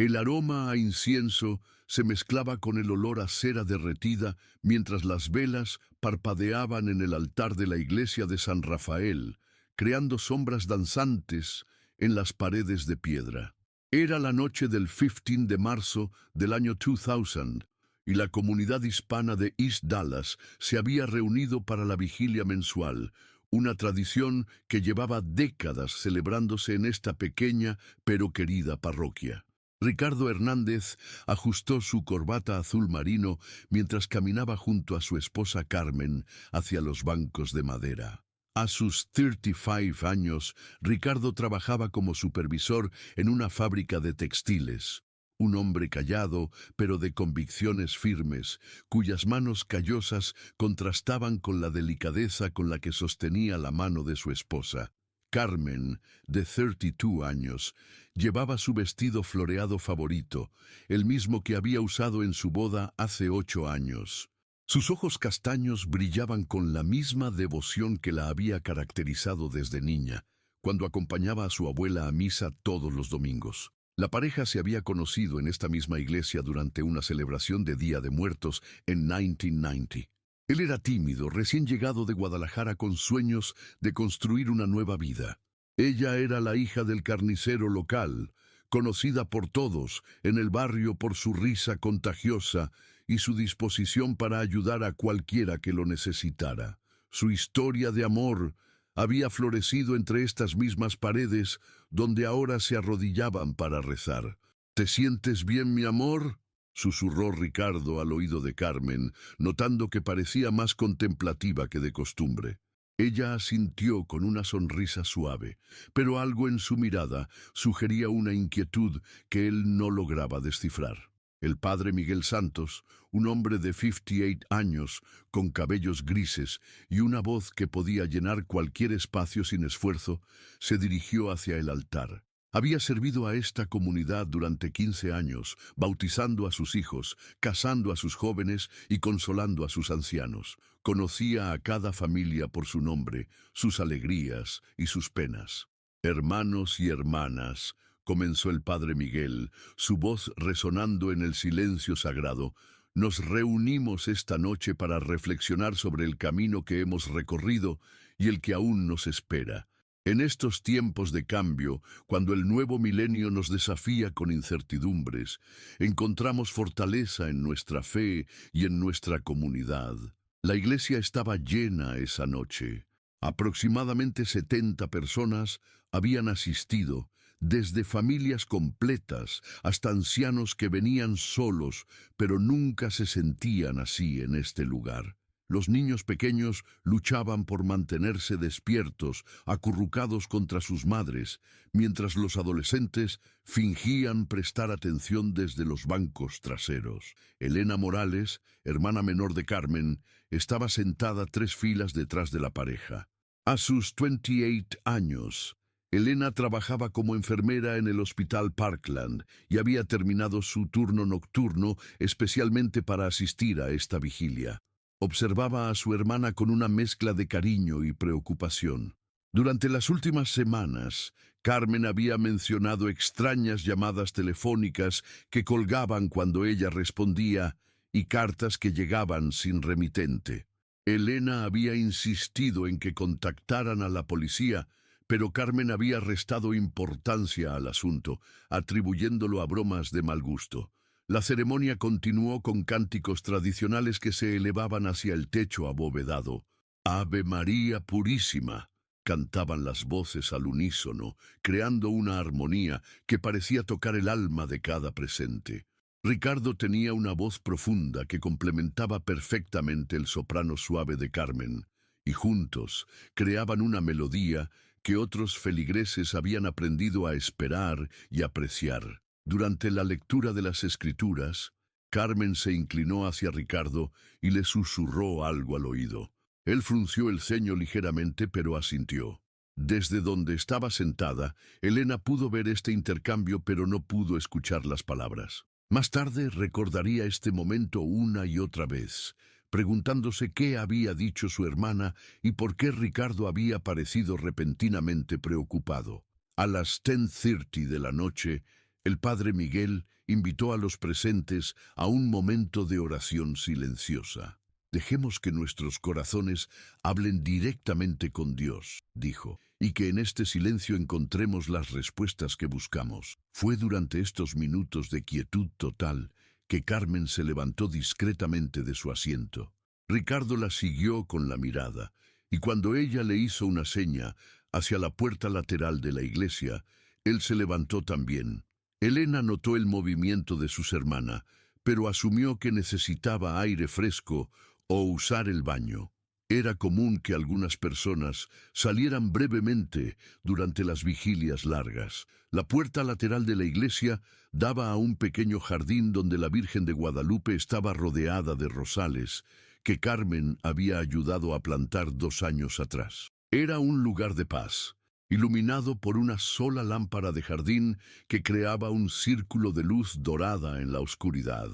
El aroma a incienso se mezclaba con el olor a cera derretida mientras las velas parpadeaban en el altar de la iglesia de San Rafael, creando sombras danzantes en las paredes de piedra. Era la noche del 15 de marzo del año 2000 y la comunidad hispana de East Dallas se había reunido para la vigilia mensual, una tradición que llevaba décadas celebrándose en esta pequeña pero querida parroquia. Ricardo Hernández ajustó su corbata azul marino mientras caminaba junto a su esposa Carmen hacia los bancos de madera. A sus 35 años, Ricardo trabajaba como supervisor en una fábrica de textiles. Un hombre callado, pero de convicciones firmes, cuyas manos callosas contrastaban con la delicadeza con la que sostenía la mano de su esposa. Carmen, de 32 años, llevaba su vestido floreado favorito, el mismo que había usado en su boda hace 8 años. Sus ojos castaños brillaban con la misma devoción que la había caracterizado desde niña, cuando acompañaba a su abuela a misa todos los domingos. La pareja se había conocido en esta misma iglesia durante una celebración de Día de Muertos en 1990. Él era tímido, recién llegado de Guadalajara con sueños de construir una nueva vida. Ella era la hija del carnicero local, conocida por todos en el barrio por su risa contagiosa y su disposición para ayudar a cualquiera que lo necesitara. Su historia de amor había florecido entre estas mismas paredes donde ahora se arrodillaban para rezar. ¿Te sientes bien, mi amor?, susurró Ricardo al oído de Carmen, notando que parecía más contemplativa que de costumbre. Ella asintió con una sonrisa suave, pero algo en su mirada sugería una inquietud que él no lograba descifrar. El padre Miguel Santos, un hombre de 58 años, con cabellos grises y una voz que podía llenar cualquier espacio sin esfuerzo, se dirigió hacia el altar. Había servido a esta comunidad durante 15 años, bautizando a sus hijos, casando a sus jóvenes y consolando a sus ancianos. Conocía a cada familia por su nombre, sus alegrías y sus penas. Hermanos y hermanas, comenzó el padre Miguel, su voz resonando en el silencio sagrado, nos reunimos esta noche para reflexionar sobre el camino que hemos recorrido y el que aún nos espera. En estos tiempos de cambio, cuando el nuevo milenio nos desafía con incertidumbres, encontramos fortaleza en nuestra fe y en nuestra comunidad. La iglesia estaba llena esa noche. Aproximadamente 70 personas habían asistido, desde familias completas hasta ancianos que venían solos, pero nunca se sentían así en este lugar. Los niños pequeños luchaban por mantenerse despiertos, acurrucados contra sus madres, mientras los adolescentes fingían prestar atención desde los bancos traseros. Elena Morales, hermana menor de Carmen, estaba sentada 3 filas detrás de la pareja. A sus 28 años, Elena trabajaba como enfermera en el Hospital Parkland y había terminado su turno nocturno especialmente para asistir a esta vigilia. Observaba a su hermana con una mezcla de cariño y preocupación. Durante las últimas semanas, Carmen había mencionado extrañas llamadas telefónicas que colgaban cuando ella respondía y cartas que llegaban sin remitente. Elena había insistido en que contactaran a la policía, pero Carmen había restado importancia al asunto, atribuyéndolo a bromas de mal gusto. La ceremonia continuó con cánticos tradicionales que se elevaban hacia el techo abovedado. «Ave María Purísima», cantaban las voces al unísono, creando una armonía que parecía tocar el alma de cada presente. Ricardo tenía una voz profunda que complementaba perfectamente el soprano suave de Carmen, y juntos creaban una melodía que otros feligreses habían aprendido a esperar y apreciar. Durante la lectura de las Escrituras, Carmen se inclinó hacia Ricardo y le susurró algo al oído. Él frunció el ceño ligeramente, pero asintió. Desde donde estaba sentada, Elena pudo ver este intercambio, pero no pudo escuchar las palabras. Más tarde recordaría este momento una y otra vez, preguntándose qué había dicho su hermana y por qué Ricardo había parecido repentinamente preocupado. A las 10:30 de la noche, El padre Miguel invitó a los presentes a un momento de oración silenciosa. Dejemos que nuestros corazones hablen directamente con Dios, dijo, y que en este silencio encontremos las respuestas que buscamos. Fue durante estos minutos de quietud total que Carmen se levantó discretamente de su asiento. Ricardo la siguió con la mirada, y cuando ella le hizo una seña hacia la puerta lateral de la iglesia, él se levantó también. Elena notó el movimiento de su hermana, pero asumió que necesitaba aire fresco o usar el baño. Era común que algunas personas salieran brevemente durante las vigilias largas. La puerta lateral de la iglesia daba a un pequeño jardín donde la Virgen de Guadalupe estaba rodeada de rosales, que Carmen había ayudado a plantar 2 años atrás. Era un lugar de paz, iluminado por una sola lámpara de jardín que creaba un círculo de luz dorada en la oscuridad.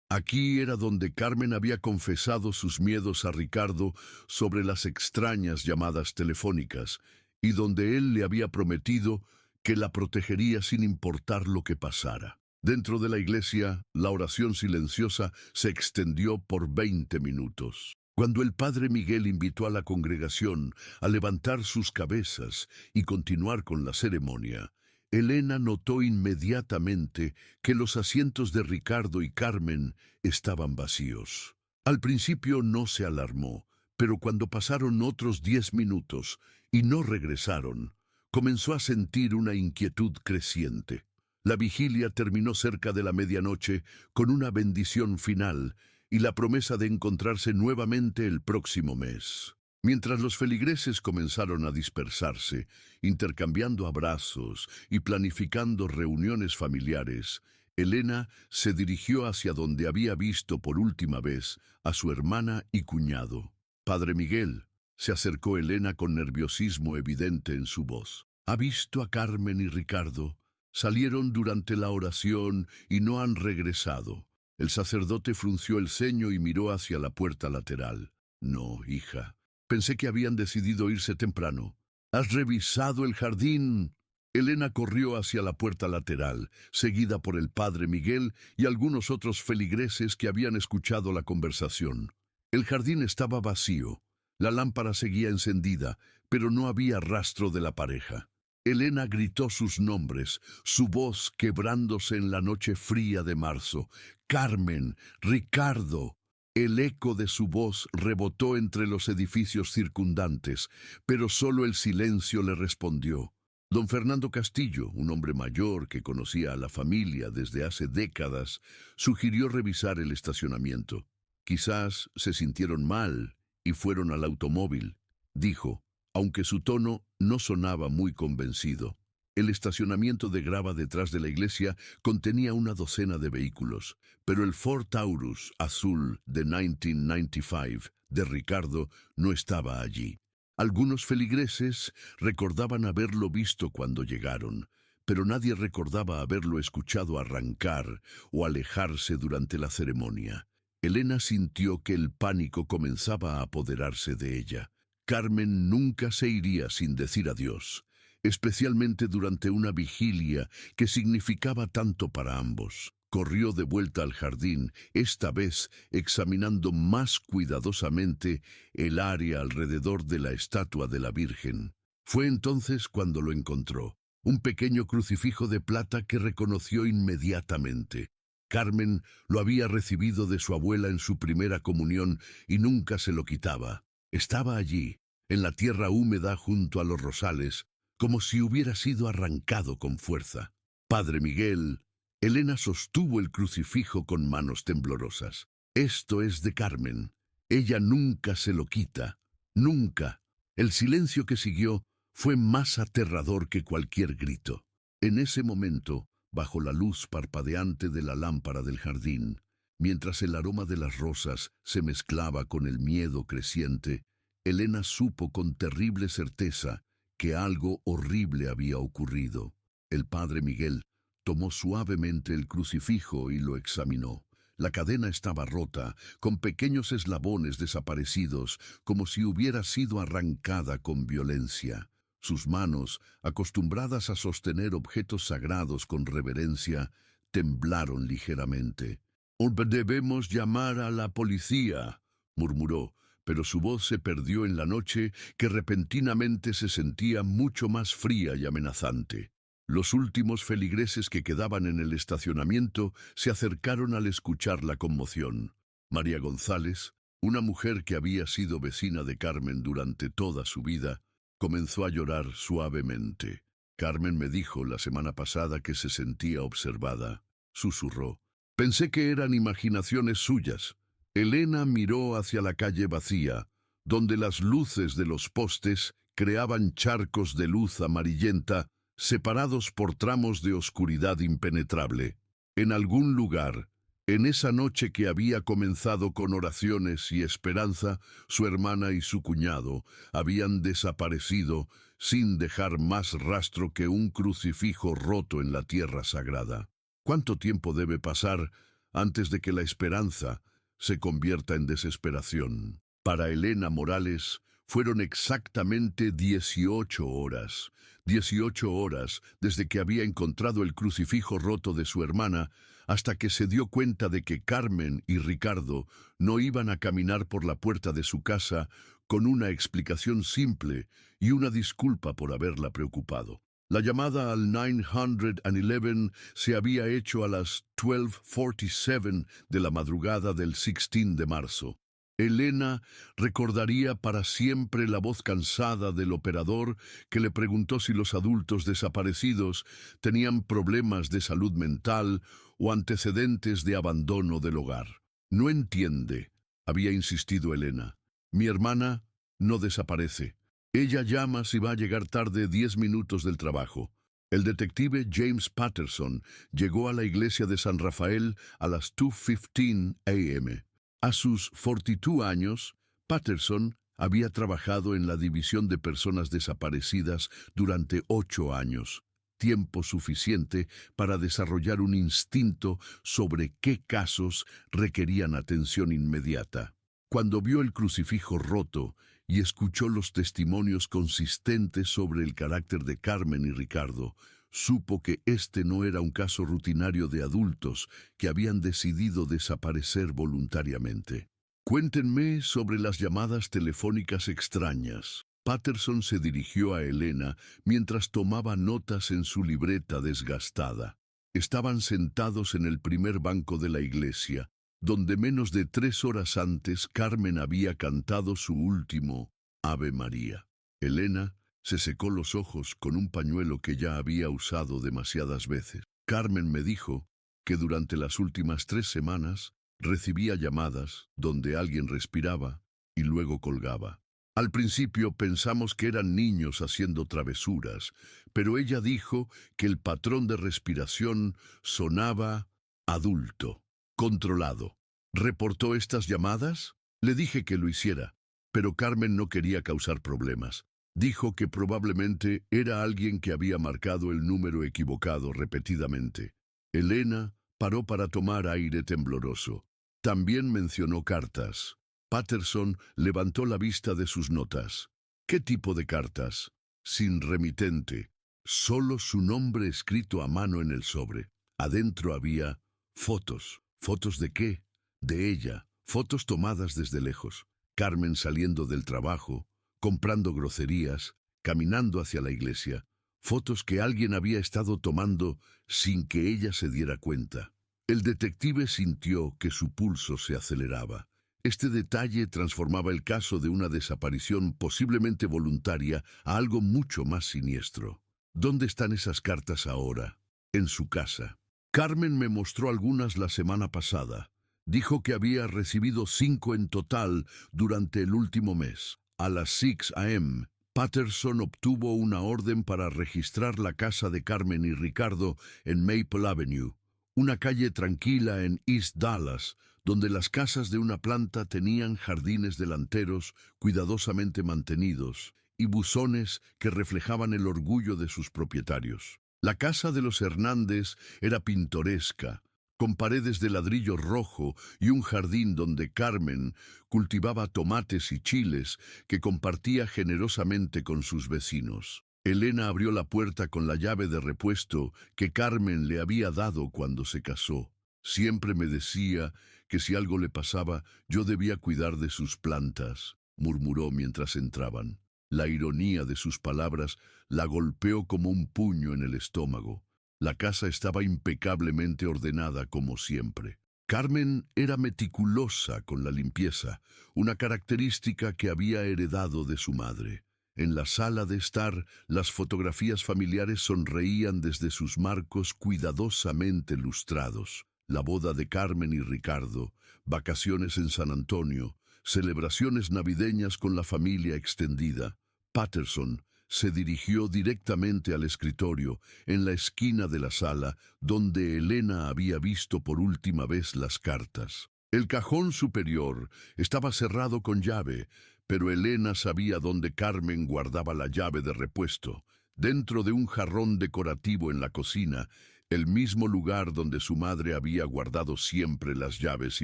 Aquí era donde Carmen había confesado sus miedos a Ricardo sobre las extrañas llamadas telefónicas, y donde él le había prometido que la protegería sin importar lo que pasara. Dentro de la iglesia, la oración silenciosa se extendió por 20 minutos. Cuando el padre Miguel invitó a la congregación a levantar sus cabezas y continuar con la ceremonia, Elena notó inmediatamente que los asientos de Ricardo y Carmen estaban vacíos. Al principio no se alarmó, pero cuando pasaron otros 10 minutos y no regresaron, comenzó a sentir una inquietud creciente. La vigilia terminó cerca de la medianoche con una bendición final y la promesa de encontrarse nuevamente el próximo mes. Mientras los feligreses comenzaron a dispersarse, intercambiando abrazos y planificando reuniones familiares, Elena se dirigió hacia donde había visto por última vez a su hermana y cuñado. «Padre Miguel», se acercó Elena con nerviosismo evidente en su voz. «¿Ha visto a Carmen y Ricardo? Salieron durante la oración y no han regresado». El sacerdote frunció el ceño y miró hacia la puerta lateral. «No, hija. Pensé que habían decidido irse temprano». «¿Has revisado el jardín?» Elena corrió hacia la puerta lateral, seguida por el padre Miguel y algunos otros feligreses que habían escuchado la conversación. El jardín estaba vacío. La lámpara seguía encendida, pero no había rastro de la pareja. Elena gritó sus nombres, su voz quebrándose en la noche fría de marzo. «Carmen, Ricardo». El eco de su voz rebotó entre los edificios circundantes, pero solo el silencio le respondió. Don Fernando Castillo, un hombre mayor que conocía a la familia desde hace décadas, sugirió revisar el estacionamiento. «Quizás se sintieron mal y fueron al automóvil», dijo, aunque su tono no sonaba muy convencido. El estacionamiento de grava detrás de la iglesia contenía una docena de vehículos, pero el Ford Taurus azul de 1995 de Ricardo no estaba allí. Algunos feligreses recordaban haberlo visto cuando llegaron, pero nadie recordaba haberlo escuchado arrancar o alejarse durante la ceremonia. Elena sintió que el pánico comenzaba a apoderarse de ella. Carmen nunca se iría sin decir adiós, especialmente durante una vigilia que significaba tanto para ambos. Corrió de vuelta al jardín, esta vez examinando más cuidadosamente el área alrededor de la estatua de la Virgen. Fue entonces cuando lo encontró, un pequeño crucifijo de plata que reconoció inmediatamente. Carmen lo había recibido de su abuela en su primera comunión y nunca se lo quitaba. Estaba allí, en la tierra húmeda junto a los rosales, como si hubiera sido arrancado con fuerza. «Padre Miguel». Elena sostuvo el crucifijo con manos temblorosas. «Esto es de Carmen. Ella nunca se lo quita. Nunca». El silencio que siguió fue más aterrador que cualquier grito. En ese momento, bajo la luz parpadeante de la lámpara del jardín, mientras el aroma de las rosas se mezclaba con el miedo creciente, Elena supo con terrible certeza que algo horrible había ocurrido. El padre Miguel tomó suavemente el crucifijo y lo examinó. La cadena estaba rota, con pequeños eslabones desaparecidos, como si hubiera sido arrancada con violencia. Sus manos, acostumbradas a sostener objetos sagrados con reverencia, temblaron ligeramente. «Debemos llamar a la policía», murmuró, pero su voz se perdió en la noche que repentinamente se sentía mucho más fría y amenazante. Los últimos feligreses que quedaban en el estacionamiento se acercaron al escuchar la conmoción. María González, una mujer que había sido vecina de Carmen durante toda su vida, comenzó a llorar suavemente. «Carmen me dijo la semana pasada que se sentía observada», susurró. «Pensé que eran imaginaciones suyas». Elena miró hacia la calle vacía, donde las luces de los postes creaban charcos de luz amarillenta separados por tramos de oscuridad impenetrable. En algún lugar, en esa noche que había comenzado con oraciones y esperanza, su hermana y su cuñado habían desaparecido sin dejar más rastro que un crucifijo roto en la tierra sagrada. ¿Cuánto tiempo debe pasar antes de que la esperanza se convierta en desesperación? Para Elena Morales fueron exactamente 18 horas. 18 horas desde que había encontrado el crucifijo roto de su hermana hasta que se dio cuenta de que Carmen y Ricardo no iban a caminar por la puerta de su casa con una explicación simple y una disculpa por haberla preocupado. La llamada al 911 se había hecho a las 12:47 de la madrugada del 16 de marzo. Elena recordaría para siempre la voz cansada del operador que le preguntó si los adultos desaparecidos tenían problemas de salud mental o antecedentes de abandono del hogar. «No entiende», había insistido Elena. «Mi hermana no desaparece. Ella llama si va a llegar tarde 10 minutos del trabajo». El detective James Patterson llegó a la iglesia de San Rafael a las 2:15 a.m. A sus 42 años, Patterson había trabajado en la división de personas desaparecidas durante 8 años, tiempo suficiente para desarrollar un instinto sobre qué casos requerían atención inmediata. Cuando vio el crucifijo roto y escuchó los testimonios consistentes sobre el carácter de Carmen y Ricardo, supo que este no era un caso rutinario de adultos que habían decidido desaparecer voluntariamente. «Cuéntenme sobre las llamadas telefónicas extrañas». Patterson se dirigió a Elena mientras tomaba notas en su libreta desgastada. Estaban sentados en el primer banco de la iglesia, donde menos de 3 horas antes Carmen había cantado su último Ave María. Elena se secó los ojos con un pañuelo que ya había usado demasiadas veces. «Carmen me dijo que durante las últimas 3 semanas recibía llamadas donde alguien respiraba y luego colgaba. Al principio pensamos que eran niños haciendo travesuras, pero ella dijo que el patrón de respiración sonaba adulto, controlado. ¿Reportó estas llamadas? Le dije que lo hiciera, pero Carmen no quería causar problemas. Dijo que probablemente era alguien que había marcado el número equivocado repetidamente». Elena paró para tomar aire tembloroso. También mencionó cartas. Patterson levantó la vista de sus notas. «¿Qué tipo de cartas?» «Sin remitente. Solo su nombre escrito a mano en el sobre. Adentro había fotos». «¿Fotos de qué?» «De ella. Fotos tomadas desde lejos. Carmen saliendo del trabajo, comprando grocerías, caminando hacia la iglesia. Fotos que alguien había estado tomando sin que ella se diera cuenta». El detective sintió que su pulso se aceleraba. Este detalle transformaba el caso de una desaparición posiblemente voluntaria a algo mucho más siniestro. «¿Dónde están esas cartas ahora?» «En su casa. Carmen me mostró algunas la semana pasada. Dijo que había recibido 5 en total durante el último mes». A las 6 a.m., Patterson obtuvo una orden para registrar la casa de Carmen y Ricardo en Maple Avenue, una calle tranquila en East Dallas, donde las casas de una planta tenían jardines delanteros cuidadosamente mantenidos y buzones que reflejaban el orgullo de sus propietarios. La casa de los Hernández era pintoresca, con paredes de ladrillo rojo y un jardín donde Carmen cultivaba tomates y chiles que compartía generosamente con sus vecinos. Elena abrió la puerta con la llave de repuesto que Carmen le había dado cuando se casó. Siempre me decía que si algo le pasaba, yo debía cuidar de sus plantas, murmuró mientras entraban. La ironía de sus palabras la golpeó como un puño en el estómago. La casa estaba impecablemente ordenada como siempre. Carmen era meticulosa con la limpieza, una característica que había heredado de su madre. En la sala de estar, las fotografías familiares sonreían desde sus marcos cuidadosamente lustrados. La boda de Carmen y Ricardo, vacaciones en San Antonio, celebraciones navideñas con la familia extendida. Patterson se dirigió directamente al escritorio, en la esquina de la sala, donde Elena había visto por última vez las cartas. El cajón superior estaba cerrado con llave, pero Elena sabía dónde Carmen guardaba la llave de repuesto, dentro de un jarrón decorativo en la cocina, el mismo lugar donde su madre había guardado siempre las llaves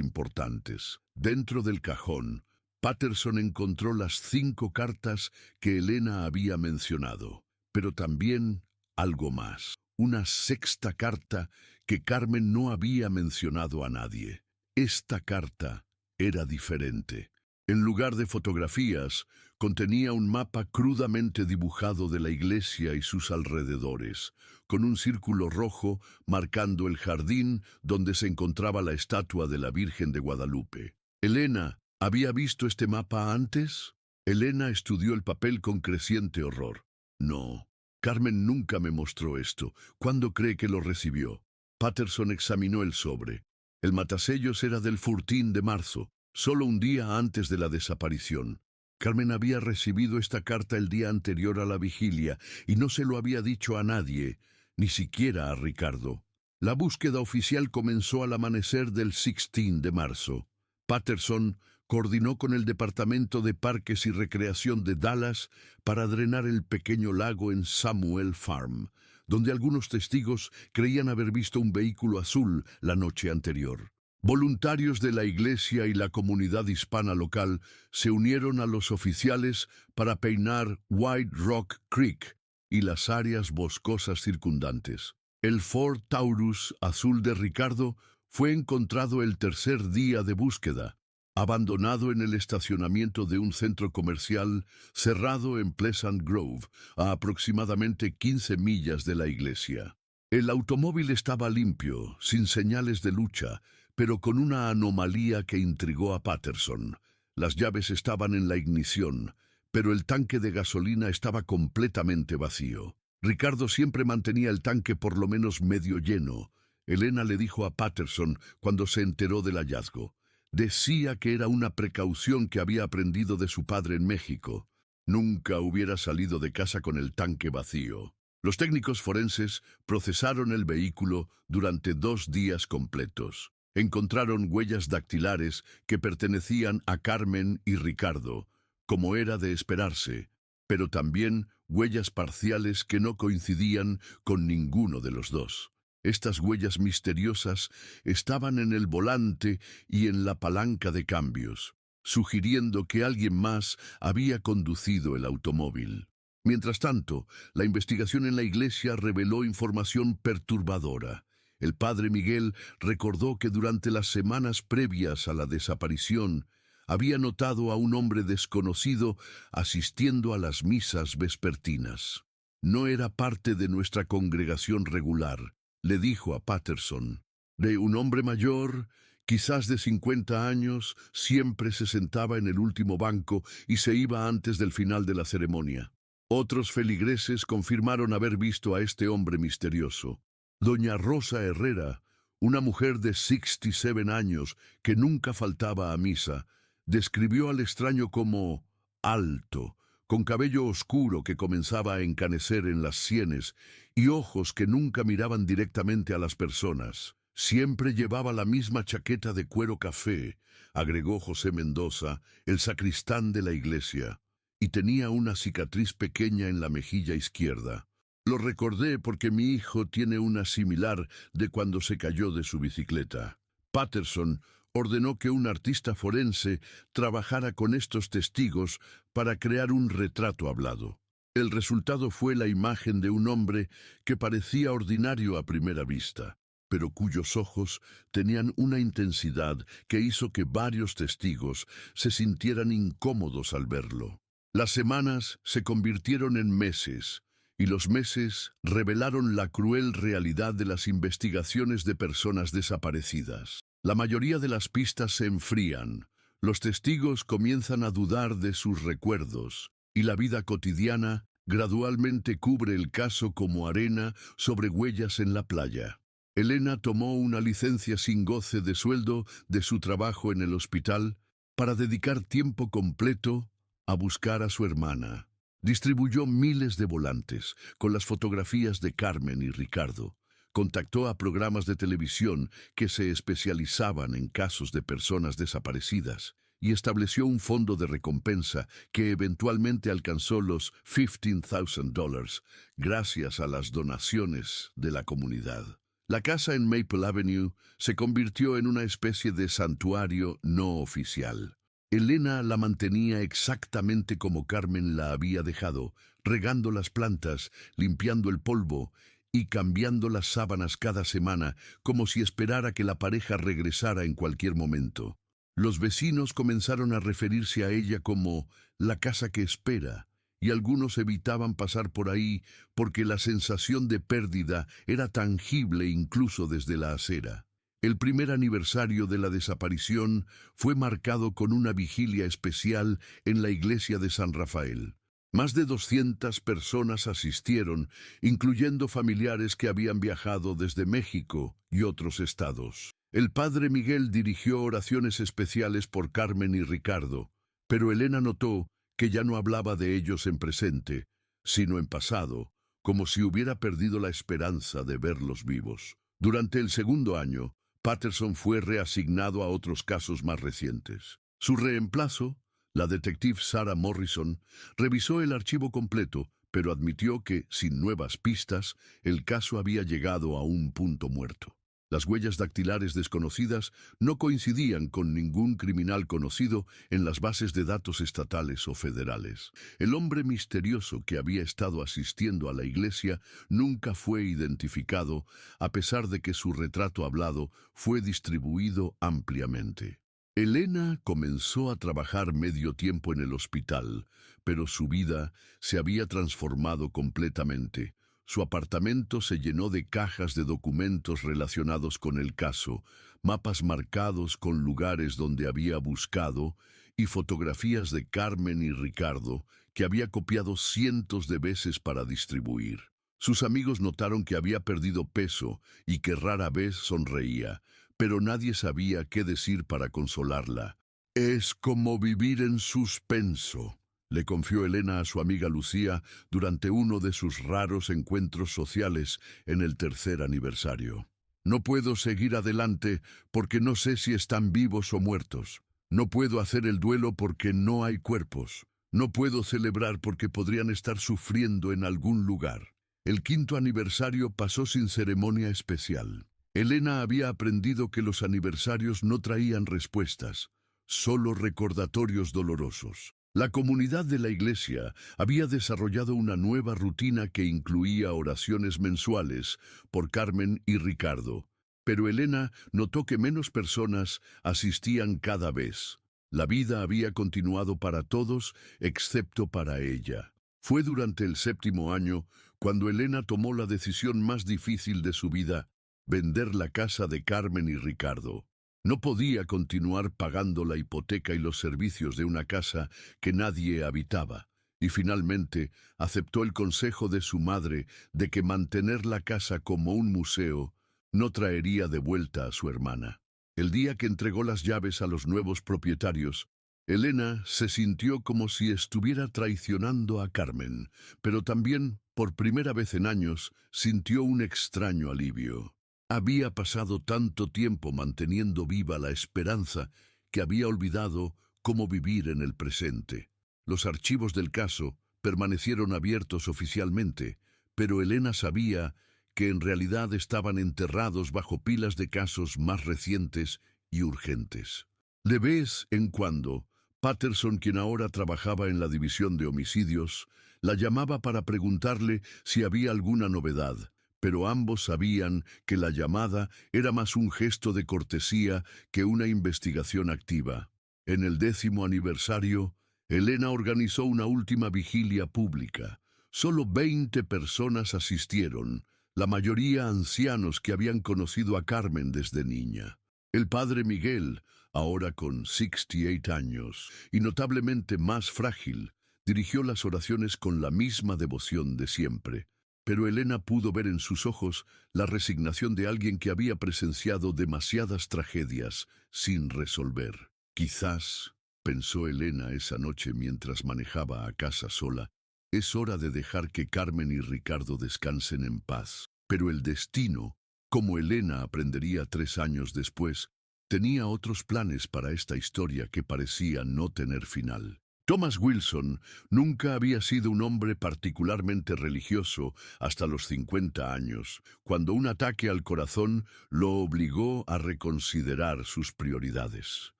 importantes. Dentro del cajón, Patterson encontró las 5 cartas que Elena había mencionado, pero también algo más. Una sexta carta que Carmen no había mencionado a nadie. Esta carta era diferente. En lugar de fotografías, contenía un mapa crudamente dibujado de la iglesia y sus alrededores, con un círculo rojo marcando el jardín donde se encontraba la estatua de la Virgen de Guadalupe. Elena, ¿había visto este mapa antes? Elena estudió el papel con creciente horror. No, Carmen nunca me mostró esto. ¿Cuándo cree que lo recibió? Patterson examinó el sobre. El matasellos era del 14 de marzo, solo un día antes de la desaparición. Carmen había recibido esta carta el día anterior a la vigilia y no se lo había dicho a nadie, ni siquiera a Ricardo. La búsqueda oficial comenzó al amanecer del 16 de marzo. Patterson coordinó con el Departamento de Parques y Recreación de Dallas para drenar el pequeño lago en Samuel Farm, donde algunos testigos creían haber visto un vehículo azul la noche anterior. Voluntarios de la iglesia y la comunidad hispana local se unieron a los oficiales para peinar White Rock Creek y las áreas boscosas circundantes. El Ford Taurus azul de Ricardo fue encontrado el tercer día de búsqueda, abandonado en el estacionamiento de un centro comercial cerrado en Pleasant Grove, a aproximadamente 15 millas de la iglesia. El automóvil estaba limpio, sin señales de lucha, pero con una anomalía que intrigó a Patterson. Las llaves estaban en la ignición, pero el tanque de gasolina estaba completamente vacío. Ricardo siempre mantenía el tanque por lo menos medio lleno. Elena le dijo a Patterson cuando se enteró del hallazgo. Decía que era una precaución que había aprendido de su padre en México. Nunca hubiera salido de casa con el tanque vacío. Los técnicos forenses procesaron el vehículo durante 2 días completos. Encontraron huellas dactilares que pertenecían a Carmen y Ricardo, como era de esperarse, pero también huellas parciales que no coincidían con ninguno de los dos. Estas huellas misteriosas estaban en el volante y en la palanca de cambios, sugiriendo que alguien más había conducido el automóvil. Mientras tanto, la investigación en la iglesia reveló información perturbadora. El padre Miguel recordó que durante las semanas previas a la desaparición, había notado a un hombre desconocido asistiendo a las misas vespertinas. No era parte de nuestra congregación regular, le dijo a Patterson. De un hombre mayor, quizás de 50 años, siempre se sentaba en el último banco y se iba antes del final de la ceremonia. Otros feligreses confirmaron haber visto a este hombre misterioso. Doña Rosa Herrera, una mujer de 67 años que nunca faltaba a misa, describió al extraño como alto, con cabello oscuro que comenzaba a encanecer en las sienes y ojos que nunca miraban directamente a las personas. Siempre llevaba la misma chaqueta de cuero café, agregó José Mendoza, el sacristán de la iglesia, y tenía una cicatriz pequeña en la mejilla izquierda. Lo recordé porque mi hijo tiene una similar de cuando se cayó de su bicicleta. Patterson ordenó que un artista forense trabajara con estos testigos para crear un retrato hablado. El resultado fue la imagen de un hombre que parecía ordinario a primera vista, pero cuyos ojos tenían una intensidad que hizo que varios testigos se sintieran incómodos al verlo. Las semanas se convirtieron en meses, y los meses revelaron la cruel realidad de las investigaciones de personas desaparecidas. La mayoría de las pistas se enfrían, los testigos comienzan a dudar de sus recuerdos, y la vida cotidiana gradualmente cubre el caso como arena sobre huellas en la playa. Elena tomó una licencia sin goce de sueldo de su trabajo en el hospital para dedicar tiempo completo a buscar a su hermana. Distribuyó miles de volantes con las fotografías de Carmen y Ricardo. Contactó a programas de televisión que se especializaban en casos de personas desaparecidas y estableció un fondo de recompensa que eventualmente alcanzó los $15,000 gracias a las donaciones de la comunidad. La casa en Maple Avenue se convirtió en una especie de santuario no oficial. Elena la mantenía exactamente como Carmen la había dejado, regando las plantas, limpiando el polvo y cambiando las sábanas cada semana, como si esperara que la pareja regresara en cualquier momento. Los vecinos comenzaron a referirse a ella como la casa que espera, y algunos evitaban pasar por ahí porque la sensación de pérdida era tangible incluso desde la acera. El primer aniversario de la desaparición fue marcado con una vigilia especial en la iglesia de San Rafael. Más de 200 personas asistieron, incluyendo familiares que habían viajado desde México y otros estados. El padre Miguel dirigió oraciones especiales por Carmen y Ricardo, pero Elena notó que ya no hablaba de ellos en presente, sino en pasado, como si hubiera perdido la esperanza de verlos vivos. Durante el segundo año, Patterson fue reasignado a otros casos más recientes. Su reemplazo, la detective Sarah Morrison, revisó el archivo completo, pero admitió que, sin nuevas pistas, el caso había llegado a un punto muerto. Las huellas dactilares desconocidas no coincidían con ningún criminal conocido en las bases de datos estatales o federales. El hombre misterioso que había estado asistiendo a la iglesia nunca fue identificado, a pesar de que su retrato hablado fue distribuido ampliamente. Elena comenzó a trabajar medio tiempo en el hospital, pero su vida se había transformado completamente. Su apartamento se llenó de cajas de documentos relacionados con el caso, mapas marcados con lugares donde había buscado y fotografías de Carmen y Ricardo que había copiado cientos de veces para distribuir. Sus amigos notaron que había perdido peso y que rara vez sonreía, pero nadie sabía qué decir para consolarla. «Es como vivir en suspenso», le confió Elena a su amiga Lucía durante uno de sus raros encuentros sociales en el tercer aniversario. «No puedo seguir adelante porque no sé si están vivos o muertos. No puedo hacer el duelo porque no hay cuerpos. No puedo celebrar porque podrían estar sufriendo en algún lugar». El quinto aniversario pasó sin ceremonia especial. Elena había aprendido que los aniversarios no traían respuestas, solo recordatorios dolorosos. La comunidad de la iglesia había desarrollado una nueva rutina que incluía oraciones mensuales por Carmen y Ricardo, pero Elena notó que menos personas asistían cada vez. La vida había continuado para todos, excepto para ella. Fue durante el séptimo año cuando Elena tomó la decisión más difícil de su vida: vender la casa de Carmen y Ricardo. No podía continuar pagando la hipoteca y los servicios de una casa que nadie habitaba, y finalmente aceptó el consejo de su madre de que mantener la casa como un museo no traería de vuelta a su hermana. El día que entregó las llaves a los nuevos propietarios, Elena se sintió como si estuviera traicionando a Carmen, pero también, por primera vez en años, sintió un extraño alivio. Había pasado tanto tiempo manteniendo viva la esperanza que había olvidado cómo vivir en el presente. Los archivos del caso permanecieron abiertos oficialmente, pero Elena sabía que en realidad estaban enterrados bajo pilas de casos más recientes y urgentes. De vez en cuando, Patterson, quien ahora trabajaba en la división de homicidios, La llamaba para preguntarle si había alguna novedad, pero ambos sabían que la llamada era más un gesto de cortesía que una investigación activa. En el 10º aniversario, Elena organizó una última vigilia pública. Solo 20 personas asistieron, la mayoría ancianos que habían conocido a Carmen desde niña. El padre Miguel, ahora con 68 años y notablemente más frágil, dirigió las oraciones con la misma devoción de siempre. Pero Elena pudo ver en sus ojos la resignación de alguien que había presenciado demasiadas tragedias sin resolver. Quizás, pensó Elena esa noche mientras manejaba a casa sola, es hora de dejar que Carmen y Ricardo descansen en paz. Pero el destino, como Elena aprendería 3 años después, tenía otros planes para esta historia que parecía no tener final. Thomas Wilson nunca había sido un hombre particularmente religioso hasta los 50 años, cuando un ataque al corazón lo obligó a reconsiderar sus prioridades.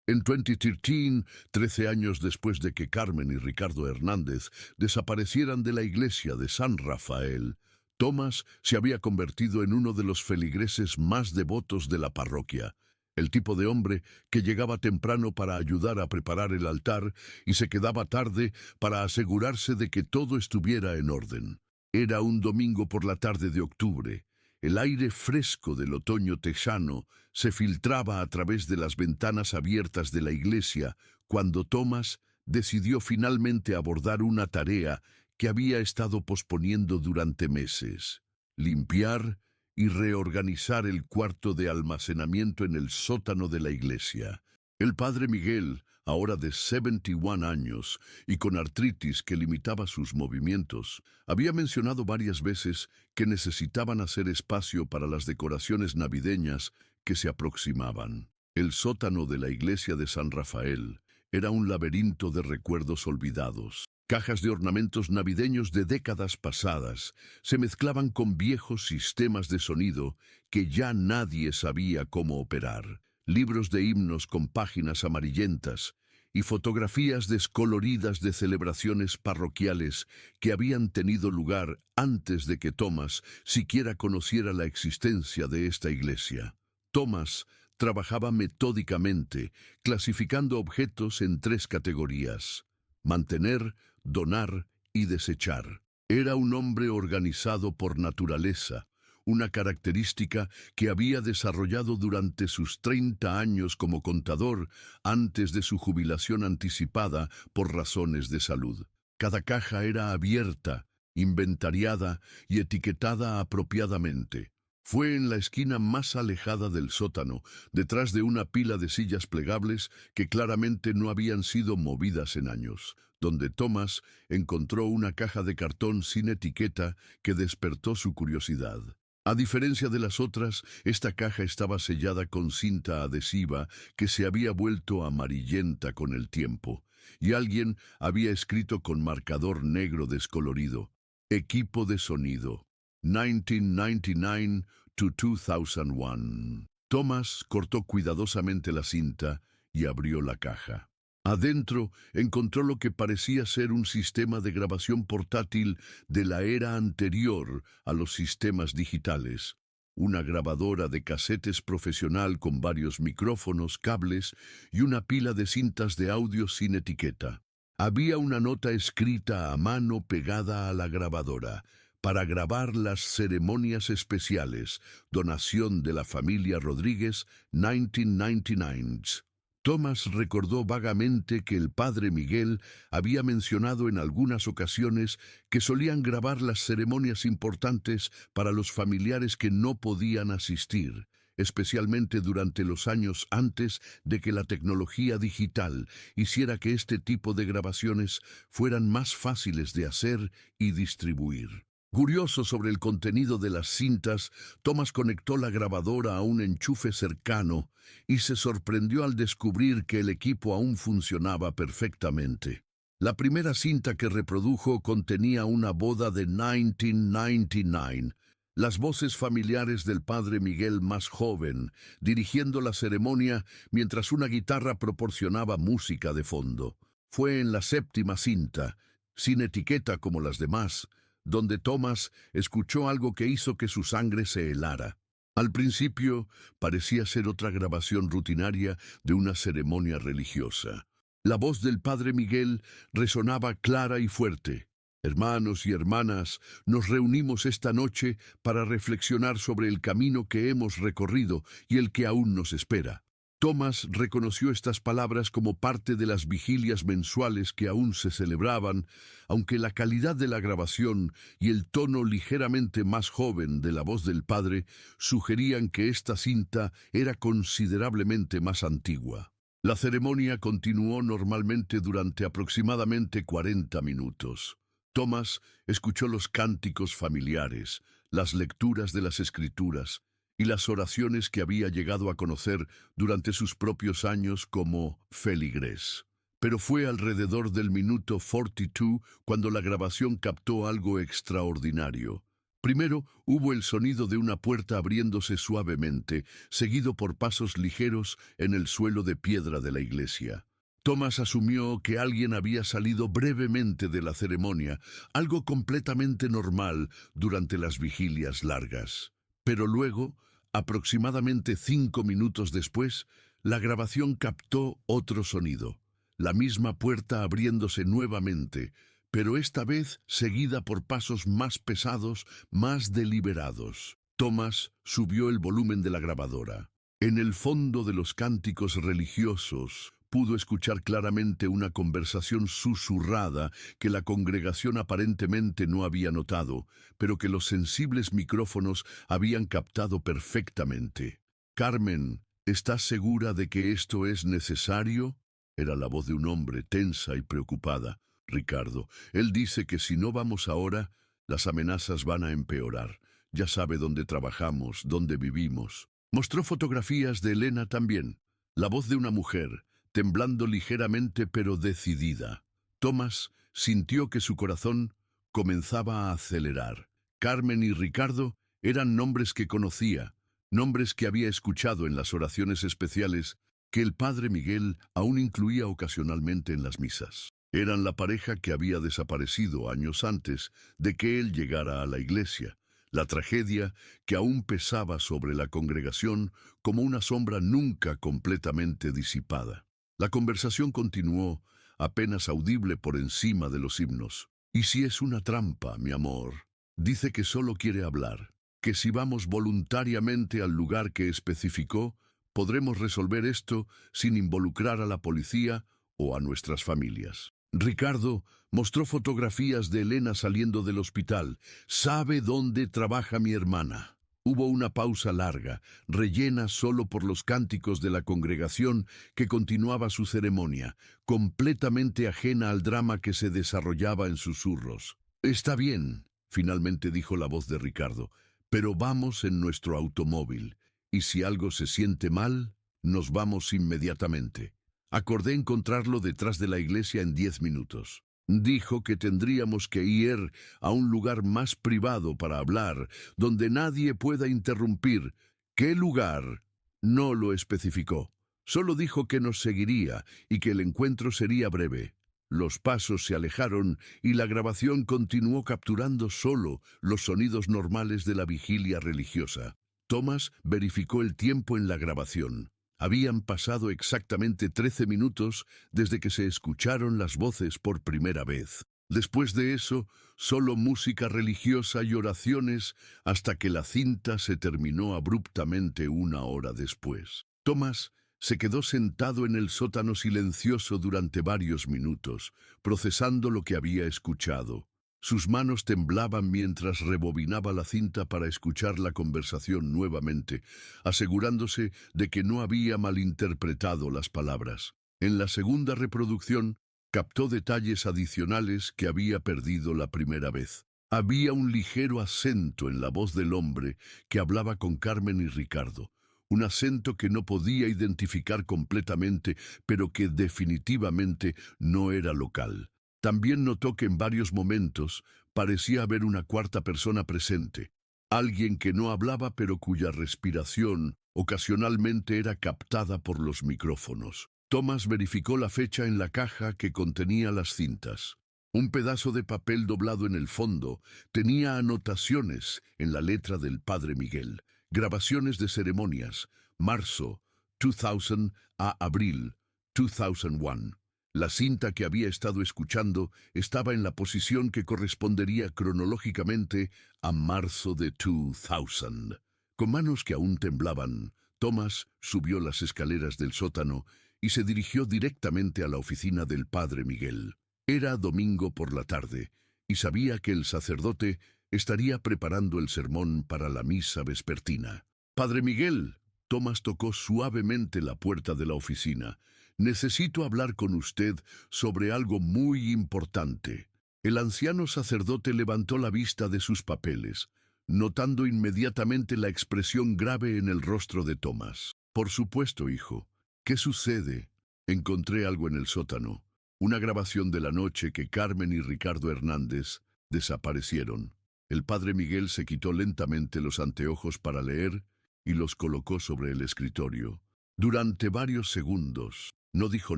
En 2013, 13 años después de que Carmen y Ricardo Hernández desaparecieran de la iglesia de San Rafael, Thomas se había convertido en uno de los feligreses más devotos de la parroquia. El tipo de hombre que llegaba temprano para ayudar a preparar el altar y se quedaba tarde para asegurarse de que todo estuviera en orden. Era un domingo por la tarde de octubre. El aire fresco del otoño texano se filtraba a través de las ventanas abiertas de la iglesia cuando Thomas decidió finalmente abordar una tarea que había estado posponiendo durante meses: limpiar y reorganizar el cuarto de almacenamiento en el sótano de la iglesia. El padre Miguel, ahora de 71 años y con artritis que limitaba sus movimientos, había mencionado varias veces que necesitaban hacer espacio para las decoraciones navideñas que se aproximaban. El sótano de la iglesia de San Rafael era un laberinto de recuerdos olvidados. Cajas de ornamentos navideños de décadas pasadas se mezclaban con viejos sistemas de sonido que ya nadie sabía cómo operar. Libros de himnos con páginas amarillentas y fotografías descoloridas de celebraciones parroquiales que habían tenido lugar antes de que Thomas siquiera conociera la existencia de esta iglesia. Thomas trabajaba metódicamente, clasificando objetos en 3 categorías: mantener, donar y desechar. Era un hombre organizado por naturaleza, una característica que había desarrollado durante sus 30 años como contador antes de su jubilación anticipada por razones de salud. Cada caja era abierta, inventariada y etiquetada apropiadamente. Fue en la esquina más alejada del sótano, detrás de una pila de sillas plegables que claramente no habían sido movidas en años, donde Thomas encontró una caja de cartón sin etiqueta que despertó su curiosidad. A diferencia de las otras, esta caja estaba sellada con cinta adhesiva que se había vuelto amarillenta con el tiempo, y alguien había escrito con marcador negro descolorido: equipo de sonido, 1999 to 2001. Thomas cortó cuidadosamente la cinta y abrió la caja. Adentro encontró lo que parecía ser un sistema de grabación portátil de la era anterior a los sistemas digitales. Una grabadora de casetes profesional con varios micrófonos, cables y una pila de cintas de audio sin etiqueta. Había una nota escrita a mano pegada a la grabadora: para grabar las ceremonias especiales, donación de la familia Rodríguez, 1999. Thomas recordó vagamente que el padre Miguel había mencionado en algunas ocasiones que solían grabar las ceremonias importantes para los familiares que no podían asistir, especialmente durante los años antes de que la tecnología digital hiciera que este tipo de grabaciones fueran más fáciles de hacer y distribuir. Curioso sobre el contenido de las cintas, Thomas conectó la grabadora a un enchufe cercano y se sorprendió al descubrir que el equipo aún funcionaba perfectamente. La primera cinta que reprodujo contenía una boda de 1999, las voces familiares del padre Miguel más joven, dirigiendo la ceremonia mientras una guitarra proporcionaba música de fondo. Fue en la 7ª cinta, sin etiqueta como las demás, donde Thomas escuchó algo que hizo que su sangre se helara. Al principio parecía ser otra grabación rutinaria de una ceremonia religiosa. La voz del padre Miguel resonaba clara y fuerte. Hermanos y hermanas, nos reunimos esta noche para reflexionar sobre el camino que hemos recorrido y el que aún nos espera. Thomas reconoció estas palabras como parte de las vigilias mensuales que aún se celebraban, aunque la calidad de la grabación y el tono ligeramente más joven de la voz del padre sugerían que esta cinta era considerablemente más antigua. La ceremonia continuó normalmente durante aproximadamente 40 minutos. Thomas escuchó los cánticos familiares, las lecturas de las escrituras y las oraciones que había llegado a conocer durante sus propios años como feligres. Pero fue alrededor del minuto 42 cuando la grabación captó algo extraordinario. Primero hubo el sonido de una puerta abriéndose suavemente, seguido por pasos ligeros en el suelo de piedra de la iglesia. Thomas asumió que alguien había salido brevemente de la ceremonia, algo completamente normal durante las vigilias largas. Pero luego, aproximadamente 5 minutos después, la grabación captó otro sonido, la misma puerta abriéndose nuevamente, pero esta vez seguida por pasos más pesados, más deliberados. Thomas subió el volumen de la grabadora. En el fondo de los cánticos religiosos pudo escuchar claramente una conversación susurrada que la congregación aparentemente no había notado, pero que los sensibles micrófonos habían captado perfectamente. «Carmen, ¿estás segura de que esto es necesario?», era la voz de un hombre tensa y preocupada. «Ricardo, él dice que si no vamos ahora, las amenazas van a empeorar. Ya sabe dónde trabajamos, dónde vivimos». Mostró fotografías de Elena también, la voz de una mujer, temblando ligeramente pero decidida. Thomas sintió que su corazón comenzaba a acelerar. Carmen y Ricardo eran nombres que conocía, nombres que había escuchado en las oraciones especiales que el padre Miguel aún incluía ocasionalmente en las misas. Eran la pareja que había desaparecido años antes de que él llegara a la iglesia. La tragedia que aún pesaba sobre la congregación como una sombra nunca completamente disipada. La conversación continuó, apenas audible por encima de los himnos. «¿Y si es una trampa, mi amor? Dice que solo quiere hablar, que si vamos voluntariamente al lugar que especificó, podremos resolver esto sin involucrar a la policía o a nuestras familias». Ricardo mostró fotografías de Elena saliendo del hospital. «¿Sabe dónde trabaja mi hermana?». Hubo una pausa larga, rellena solo por los cánticos de la congregación que continuaba su ceremonia, completamente ajena al drama que se desarrollaba en susurros. «Está bien», finalmente dijo la voz de Ricardo, «pero vamos en nuestro automóvil, y si algo se siente mal, nos vamos inmediatamente». Acordé encontrarlo detrás de la iglesia en 10 minutos. Dijo que tendríamos que ir a un lugar más privado para hablar, donde nadie pueda interrumpir. ¿Qué lugar? No lo especificó. Solo dijo que nos seguiría y que el encuentro sería breve. Los pasos se alejaron y la grabación continuó capturando solo los sonidos normales de la vigilia religiosa. Thomas verificó el tiempo en la grabación. Habían pasado exactamente 13 minutos desde que se escucharon las voces por primera vez. Después de eso, solo música religiosa y oraciones hasta que la cinta se terminó abruptamente 1 hora después. Thomas se quedó sentado en el sótano silencioso durante varios minutos, procesando lo que había escuchado. Sus manos temblaban mientras rebobinaba la cinta para escuchar la conversación nuevamente, asegurándose de que no había malinterpretado las palabras. En la segunda reproducción, captó detalles adicionales que había perdido la primera vez. Había un ligero acento en la voz del hombre que hablaba con Carmen y Ricardo, un acento que no podía identificar completamente, pero que definitivamente no era local. También notó que en varios momentos parecía haber una cuarta persona presente, alguien que no hablaba pero cuya respiración ocasionalmente era captada por los micrófonos. Thomas verificó la fecha en la caja que contenía las cintas. Un pedazo de papel doblado en el fondo tenía anotaciones en la letra del padre Miguel, grabaciones de ceremonias, marzo 2000 a abril 2001. La cinta que había estado escuchando estaba en la posición que correspondería cronológicamente a marzo de 2000. Con manos que aún temblaban, Thomas subió las escaleras del sótano y se dirigió directamente a la oficina del padre Miguel. Era domingo por la tarde, y sabía que el sacerdote estaría preparando el sermón para la misa vespertina. «Padre Miguel», Thomas tocó suavemente la puerta de la oficina. «Necesito hablar con usted sobre algo muy importante». El anciano sacerdote levantó la vista de sus papeles, notando inmediatamente la expresión grave en el rostro de Thomas. «Por supuesto, hijo. ¿Qué sucede?» «Encontré algo en el sótano. Una grabación de la noche que Carmen y Ricardo Hernández desaparecieron». El padre Miguel se quitó lentamente los anteojos para leer y los colocó sobre el escritorio. Durante varios segundos no dijo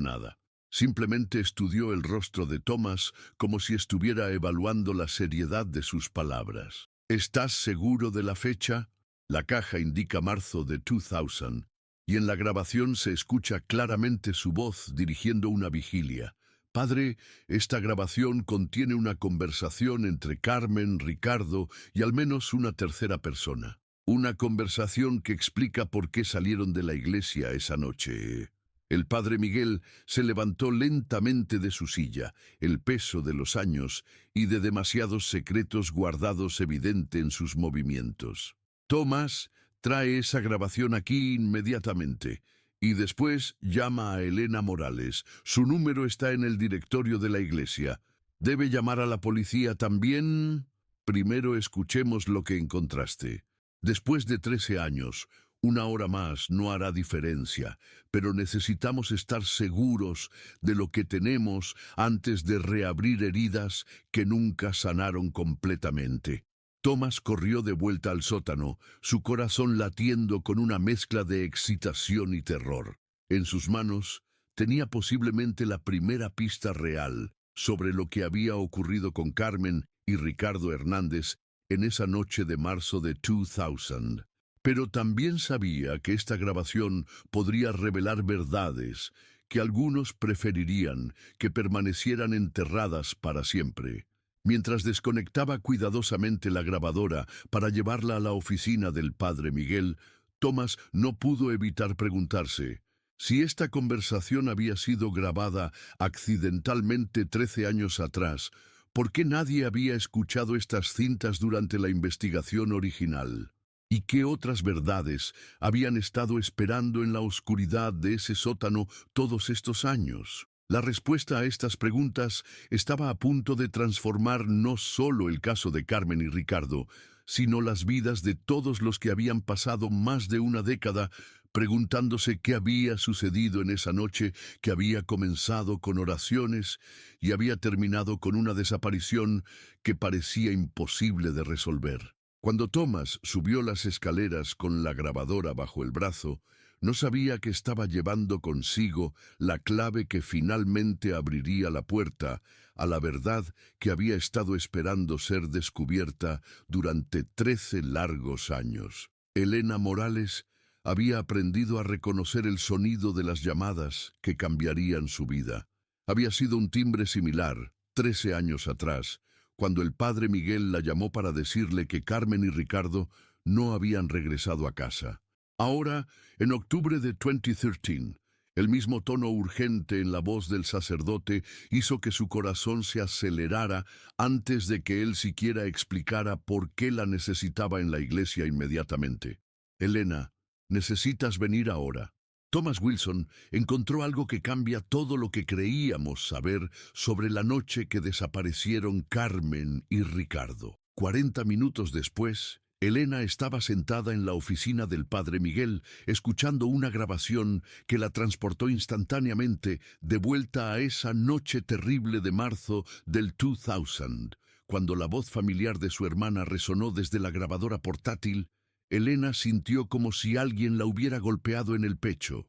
nada. Simplemente estudió el rostro de Thomas como si estuviera evaluando la seriedad de sus palabras. «¿Estás seguro de la fecha?» La caja indica marzo de 2000, y en la grabación se escucha claramente su voz dirigiendo una vigilia. «Padre, esta grabación contiene una conversación entre Carmen, Ricardo y al menos una tercera persona. Una conversación que explica por qué salieron de la iglesia esa noche». El padre Miguel se levantó lentamente de su silla, el peso de los años y de demasiados secretos guardados evidente en sus movimientos. «Thomas, trae esa grabación aquí inmediatamente. Y después llama a Elena Morales. Su número está en el directorio de la iglesia. ¿Debe llamar a la policía también?» «Primero escuchemos lo que encontraste. Después de 13 años, una hora más no hará diferencia, pero necesitamos estar seguros de lo que tenemos antes de reabrir heridas que nunca sanaron completamente». Thomas corrió de vuelta al sótano, su corazón latiendo con una mezcla de excitación y terror. En sus manos tenía posiblemente la primera pista real sobre lo que había ocurrido con Carmen y Ricardo Hernández en esa noche de marzo de 2000. Pero también sabía que esta grabación podría revelar verdades que algunos preferirían que permanecieran enterradas para siempre. Mientras desconectaba cuidadosamente la grabadora para llevarla a la oficina del padre Miguel, Thomas no pudo evitar preguntarse si esta conversación había sido grabada accidentalmente 13 años atrás. ¿Por qué nadie había escuchado estas cintas durante la investigación original? ¿Y qué otras verdades habían estado esperando en la oscuridad de ese sótano todos estos años? La respuesta a estas preguntas estaba a punto de transformar no solo el caso de Carmen y Ricardo, sino las vidas de todos los que habían pasado más de una década preguntándose qué había sucedido en esa noche que había comenzado con oraciones y había terminado con una desaparición que parecía imposible de resolver. Cuando Thomas subió las escaleras con la grabadora bajo el brazo, no sabía que estaba llevando consigo la clave que finalmente abriría la puerta a la verdad que había estado esperando ser descubierta durante 13 largos años. Elena Morales había aprendido a reconocer el sonido de las llamadas que cambiarían su vida. Había sido un timbre similar, 13 años atrás, cuando el padre Miguel la llamó para decirle que Carmen y Ricardo no habían regresado a casa. Ahora, en octubre de 2013, el mismo tono urgente en la voz del sacerdote hizo que su corazón se acelerara antes de que él siquiera explicara por qué la necesitaba en la iglesia inmediatamente. «Elena, necesitas venir ahora». Thomas Wilson encontró algo que cambia todo lo que creíamos saber sobre la noche que desaparecieron Carmen y Ricardo. 40 minutos después, Elena estaba sentada en la oficina del padre Miguel, escuchando una grabación que la transportó instantáneamente de vuelta a esa noche terrible de marzo del 2000. Cuando la voz familiar de su hermana resonó desde la grabadora portátil, Elena sintió como si alguien la hubiera golpeado en el pecho.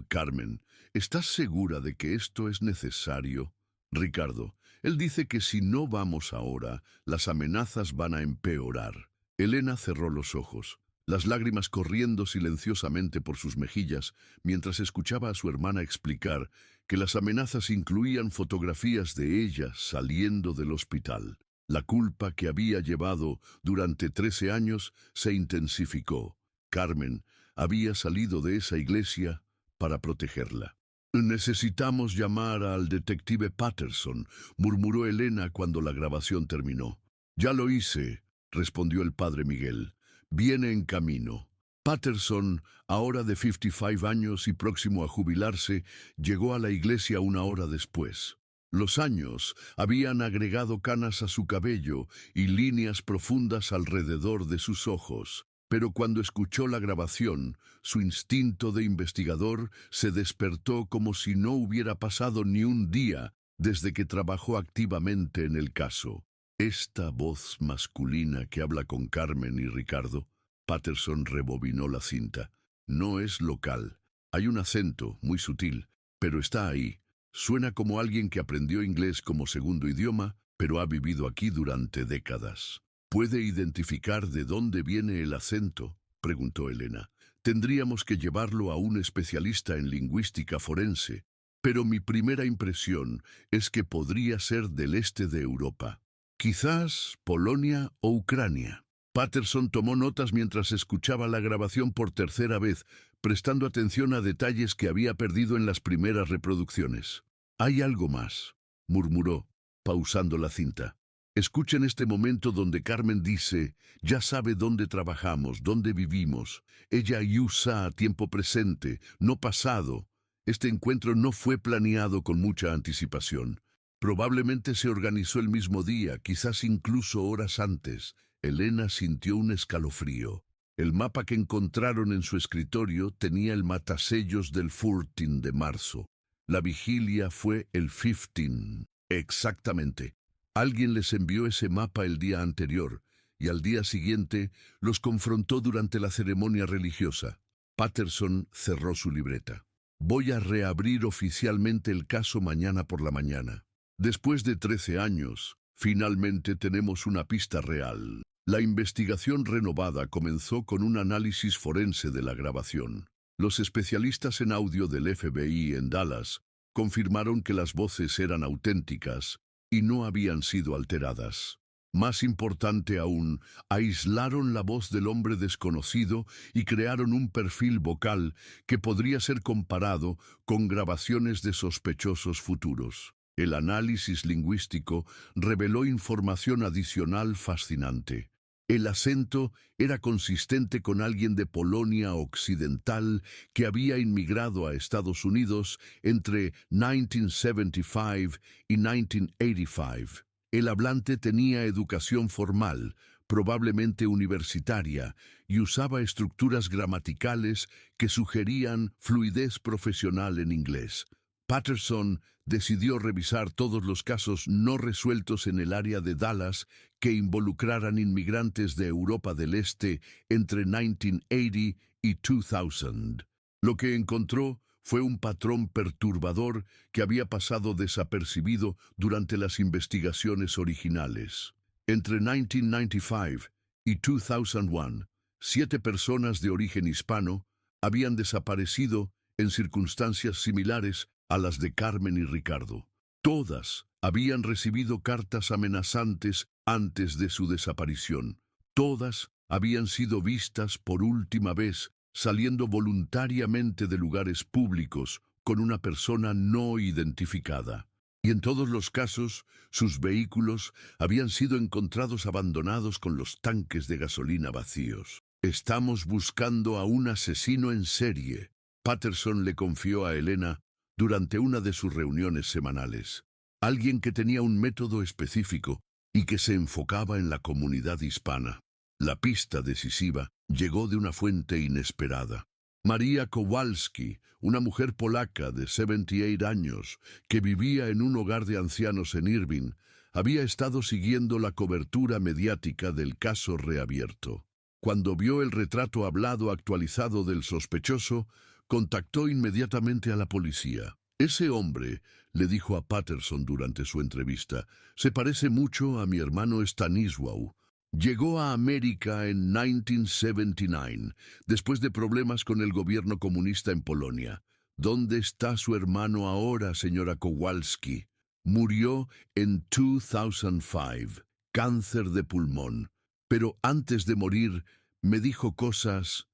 «Carmen, ¿estás segura de que esto es necesario?» Ricardo, él dice que si no vamos ahora, las amenazas van a empeorar. Elena cerró los ojos, las lágrimas corriendo silenciosamente por sus mejillas, mientras escuchaba a su hermana explicar que las amenazas incluían fotografías de ella saliendo del hospital. La culpa que había llevado durante 13 años se intensificó. Carmen había salido de esa iglesia para protegerla. Necesitamos llamar al detective Patterson, murmuró Elena cuando la grabación terminó. Ya lo hice, respondió el padre Miguel. Viene en camino. Patterson, ahora de 55 años y próximo a jubilarse, llegó a la iglesia una hora después. Los años habían agregado canas a su cabello y líneas profundas alrededor de sus ojos. Pero cuando escuchó la grabación, su instinto de investigador se despertó como si no hubiera pasado ni un día desde que trabajó activamente en el caso. Esta voz masculina que habla con Carmen y Ricardo, Patterson rebobinó la cinta. No es local. Hay un acento muy sutil, pero está ahí. Suena como alguien que aprendió inglés como segundo idioma, pero ha vivido aquí durante décadas. ¿Puede identificar de dónde viene el acento?, preguntó Elena. Tendríamos que llevarlo a un especialista en lingüística forense, pero mi primera impresión es que podría ser del este de Europa. Quizás Polonia o Ucrania. Patterson tomó notas mientras escuchaba la grabación por tercera vez, prestando atención a detalles que había perdido en las primeras reproducciones. «Hay algo más», murmuró, pausando la cinta. Escuchen este momento donde Carmen dice, ya sabe dónde trabajamos, dónde vivimos. Ella usa a tiempo presente, no pasado. Este encuentro no fue planeado con mucha anticipación. Probablemente se organizó el mismo día, quizás incluso horas antes. Elena sintió un escalofrío. El mapa que encontraron en su escritorio tenía el matasellos del 14 de marzo. La vigilia fue el 15. Exactamente. Alguien les envió ese mapa el día anterior, y al día siguiente los confrontó durante la ceremonia religiosa. Patterson cerró su libreta. Voy a reabrir oficialmente el caso mañana por la mañana. Después de 13 años, finalmente tenemos una pista real. La investigación renovada comenzó con un análisis forense de la grabación. Los especialistas en audio del FBI en Dallas confirmaron que las voces eran auténticas y no habían sido alteradas. Más importante aún, aislaron la voz del hombre desconocido y crearon un perfil vocal que podría ser comparado con grabaciones de sospechosos futuros. El análisis lingüístico reveló información adicional fascinante. El acento era consistente con alguien de Polonia Occidental que había inmigrado a Estados Unidos entre 1975 y 1985. El hablante tenía educación formal, probablemente universitaria, y usaba estructuras gramaticales que sugerían fluidez profesional en inglés. Patterson decidió revisar todos los casos no resueltos en el área de Dallas que involucraran inmigrantes de Europa del Este entre 1980 y 2000. Lo que encontró fue un patrón perturbador que había pasado desapercibido durante las investigaciones originales. Entre 1995 y 2001, 7 personas de origen hispano habían desaparecido en circunstancias similares a las de Carmen y Ricardo. Todas habían recibido cartas amenazantes antes de su desaparición. Todas habían sido vistas por última vez saliendo voluntariamente de lugares públicos con una persona no identificada. Y en todos los casos, sus vehículos habían sido encontrados abandonados con los tanques de gasolina vacíos. Estamos buscando a un asesino en serie, Patterson le confió a Elena durante una de sus reuniones semanales. Alguien que tenía un método específico y que se enfocaba en la comunidad hispana. La pista decisiva llegó de una fuente inesperada. María Kowalski, una mujer polaca de 78 años que vivía en un hogar de ancianos en Irving, había estado siguiendo la cobertura mediática del caso reabierto. Cuando vio el retrato hablado actualizado del sospechoso, contactó inmediatamente a la policía. Ese hombre, le dijo a Patterson durante su entrevista, se parece mucho a mi hermano Stanisław. Llegó a América en 1979, después de problemas con el gobierno comunista en Polonia. ¿Dónde está su hermano ahora, señora Kowalski? Murió en 2005, cáncer de pulmón. Pero antes de morir, me dijo cosas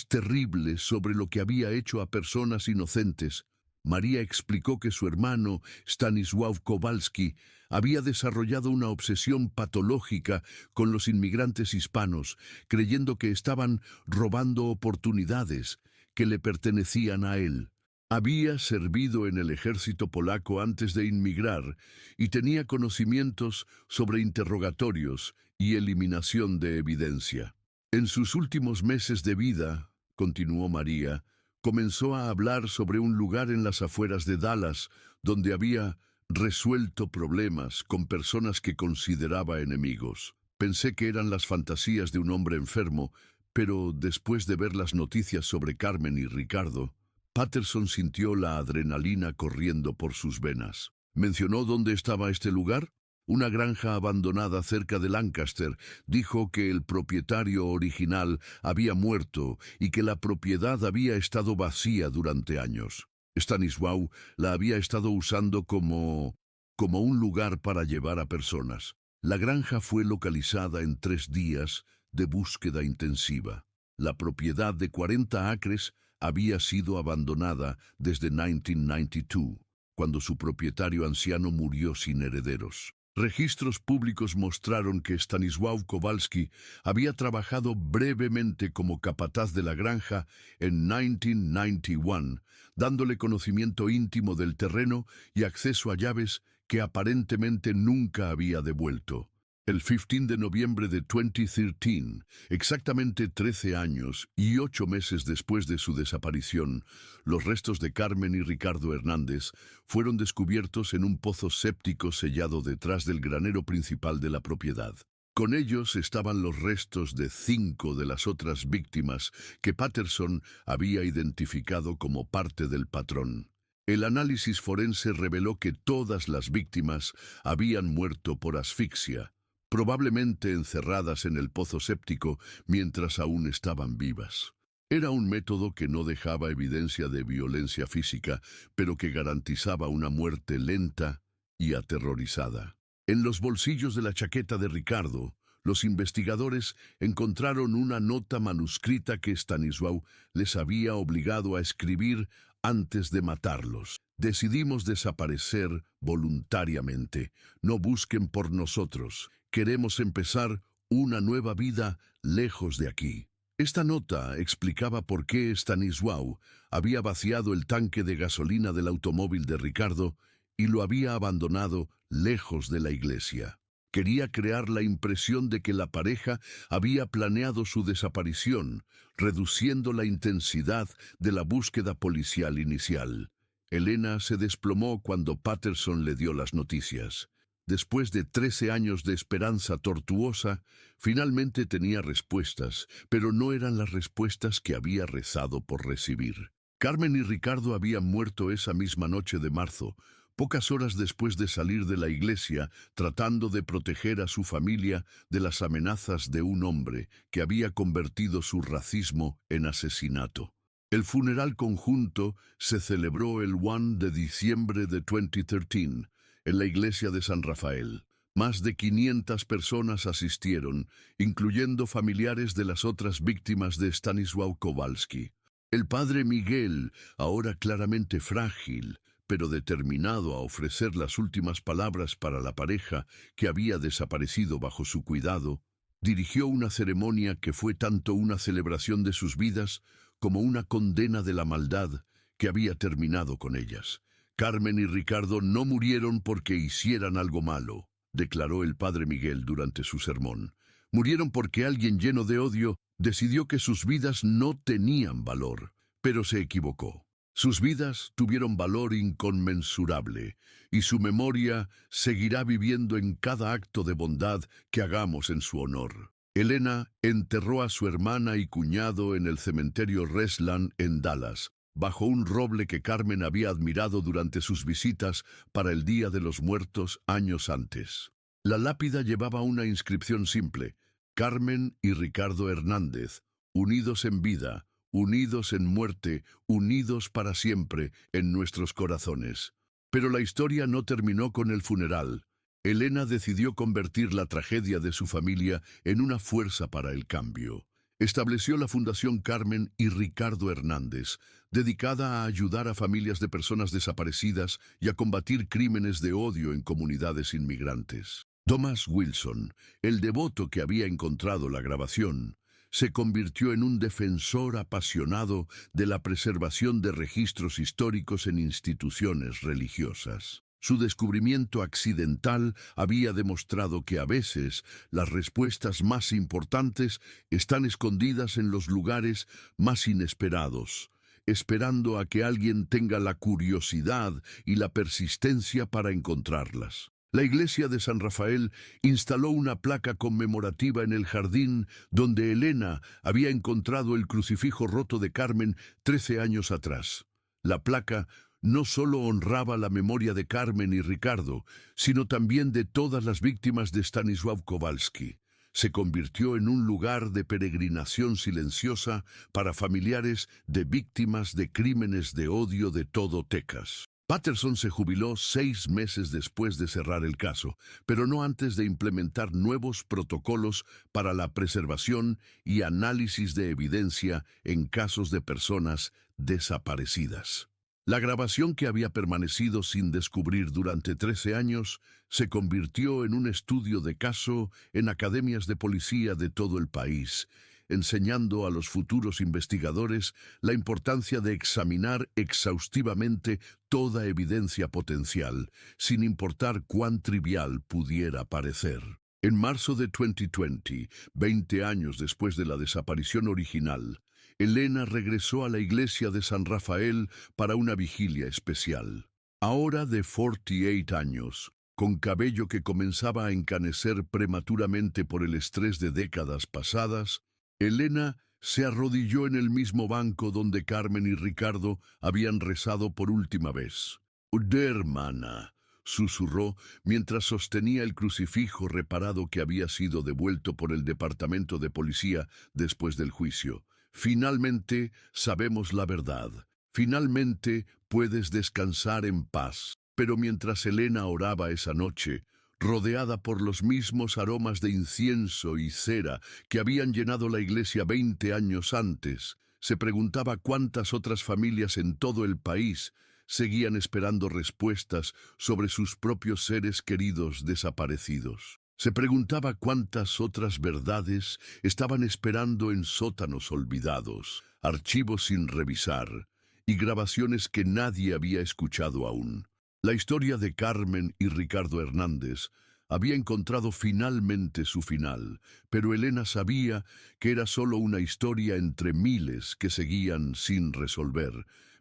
terribles sobre lo que había hecho a personas inocentes. María explicó que su hermano, Stanisław Kowalski, había desarrollado una obsesión patológica con los inmigrantes hispanos, creyendo que estaban robando oportunidades que le pertenecían a él. Había servido en el ejército polaco antes de inmigrar y tenía conocimientos sobre interrogatorios y eliminación de evidencia. En sus últimos meses de vida, continuó María, comenzó a hablar sobre un lugar en las afueras de Dallas donde había resuelto problemas con personas que consideraba enemigos. Pensé que eran las fantasías de un hombre enfermo, pero después de ver las noticias sobre Carmen y Ricardo, Patterson sintió la adrenalina corriendo por sus venas. ¿Mencionó dónde estaba este lugar? Una granja abandonada cerca de Lancaster. Dijo que el propietario original había muerto y que la propiedad había estado vacía durante años. Stanisław la había estado usando como un lugar para llevar a personas. La granja fue localizada en 3 días de búsqueda intensiva. La propiedad de 40 acres había sido abandonada desde 1992, cuando su propietario anciano murió sin herederos. Registros públicos mostraron que Stanisław Kowalski había trabajado brevemente como capataz de la granja en 1991, dándole conocimiento íntimo del terreno y acceso a llaves que aparentemente nunca había devuelto. El 15 de noviembre de 2013, exactamente 13 años y 8 meses después de su desaparición, los restos de Carmen y Ricardo Hernández fueron descubiertos en un pozo séptico sellado detrás del granero principal de la propiedad. Con ellos estaban los restos de 5 de las otras víctimas que Patterson había identificado como parte del patrón. El análisis forense reveló que todas las víctimas habían muerto por asfixia, probablemente encerradas en el pozo séptico mientras aún estaban vivas. Era un método que no dejaba evidencia de violencia física, pero que garantizaba una muerte lenta y aterrorizada. En los bolsillos de la chaqueta de Ricardo, los investigadores encontraron una nota manuscrita que Stanisław les había obligado a escribir antes de matarlos. Decidimos desaparecer voluntariamente. No busquen por nosotros. Queremos empezar una nueva vida lejos de aquí. Esta nota explicaba por qué Stanisław había vaciado el tanque de gasolina del automóvil de Ricardo y lo había abandonado lejos de la iglesia. Quería crear la impresión de que la pareja había planeado su desaparición, reduciendo la intensidad de la búsqueda policial inicial. Elena se desplomó cuando Patterson le dio las noticias. Después de 13 años de esperanza tortuosa, finalmente tenía respuestas, pero no eran las respuestas que había rezado por recibir. Carmen y Ricardo habían muerto esa misma noche de marzo, pocas horas después de salir de la iglesia, tratando de proteger a su familia de las amenazas de un hombre que había convertido su racismo en asesinato. El funeral conjunto se celebró el 1 de diciembre de 2013, en la iglesia de San Rafael. Más de 500 personas asistieron, incluyendo familiares de las otras víctimas de Stanisław Kowalski. El padre Miguel, ahora claramente frágil, pero determinado a ofrecer las últimas palabras para la pareja que había desaparecido bajo su cuidado, dirigió una ceremonia que fue tanto una celebración de sus vidas como una condena de la maldad que había terminado con ellas. Carmen y Ricardo no murieron porque hicieran algo malo, declaró el padre Miguel durante su sermón. Murieron porque alguien lleno de odio decidió que sus vidas no tenían valor, pero se equivocó. Sus vidas tuvieron valor inconmensurable, y su memoria seguirá viviendo en cada acto de bondad que hagamos en su honor. Elena enterró a su hermana y cuñado en el cementerio Resland en Dallas. bajo un roble que Carmen había admirado durante sus visitas para el Día de los Muertos años antes. La lápida llevaba una inscripción simple: Carmen y Ricardo Hernández, unidos en vida, unidos en muerte, unidos para siempre en nuestros corazones. Pero la historia no terminó con el funeral. Elena decidió convertir la tragedia de su familia en una fuerza para el cambio. Estableció la Fundación Carmen y Ricardo Hernández, dedicada a ayudar a familias de personas desaparecidas y a combatir crímenes de odio en comunidades inmigrantes. Thomas Wilson, el devoto que había encontrado la grabación, se convirtió en un defensor apasionado de la preservación de registros históricos en instituciones religiosas. Su descubrimiento accidental había demostrado que a veces las respuestas más importantes están escondidas en los lugares más inesperados, esperando a que alguien tenga la curiosidad y la persistencia para encontrarlas. La iglesia de San Rafael instaló una placa conmemorativa en el jardín donde Elena había encontrado el crucifijo roto de Carmen 13 años atrás. La placa no solo honraba la memoria de Carmen y Ricardo, sino también de todas las víctimas de Stanisław Kowalski. Se convirtió en un lugar de peregrinación silenciosa para familiares de víctimas de crímenes de odio de todo Texas. Patterson se jubiló 6 meses después de cerrar el caso, pero no antes de implementar nuevos protocolos para la preservación y análisis de evidencia en casos de personas desaparecidas. La grabación, que había permanecido sin descubrir durante 13 años, se convirtió en un estudio de caso en academias de policía de todo el país, enseñando a los futuros investigadores la importancia de examinar exhaustivamente toda evidencia potencial, sin importar cuán trivial pudiera parecer. En marzo de 2020, 20 años después de la desaparición original, Elena regresó a la iglesia de San Rafael para una vigilia especial. Ahora de 48 años, con cabello que comenzaba a encanecer prematuramente por el estrés de décadas pasadas, Elena se arrodilló en el mismo banco donde Carmen y Ricardo habían rezado por última vez. «Hermana», susurró mientras sostenía el crucifijo reparado que había sido devuelto por el departamento de policía después del juicio. «Finalmente sabemos la verdad. Finalmente puedes descansar en paz». Pero mientras Elena oraba esa noche, rodeada por los mismos aromas de incienso y cera que habían llenado la iglesia 20 años antes, se preguntaba cuántas otras familias en todo el país seguían esperando respuestas sobre sus propios seres queridos desaparecidos. Se preguntaba cuántas otras verdades estaban esperando en sótanos olvidados, archivos sin revisar y grabaciones que nadie había escuchado aún. La historia de Carmen y Ricardo Hernández había encontrado finalmente su final, pero Elena sabía que era solo una historia entre miles que seguían sin resolver,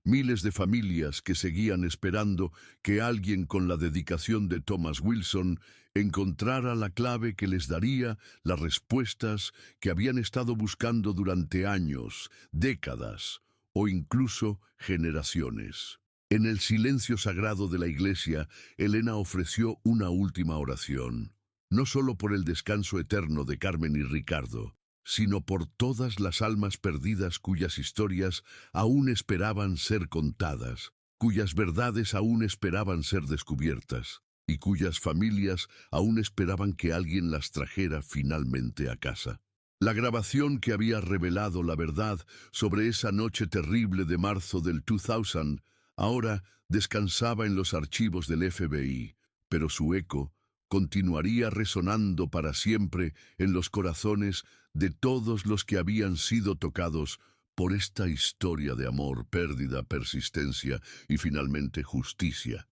miles de familias que seguían esperando que alguien con la dedicación de Thomas Wilson encontrara la clave que les daría las respuestas que habían estado buscando durante años, décadas o incluso generaciones. En el silencio sagrado de la iglesia, Elena ofreció una última oración, no solo por el descanso eterno de Carmen y Ricardo, sino por todas las almas perdidas cuyas historias aún esperaban ser contadas, cuyas verdades aún esperaban ser descubiertas, y cuyas familias aún esperaban que alguien las trajera finalmente a casa. La grabación que había revelado la verdad sobre esa noche terrible de marzo del 2000 ahora descansaba en los archivos del FBI, pero su eco continuaría resonando para siempre en los corazones de todos los que habían sido tocados por esta historia de amor, pérdida, persistencia y finalmente justicia.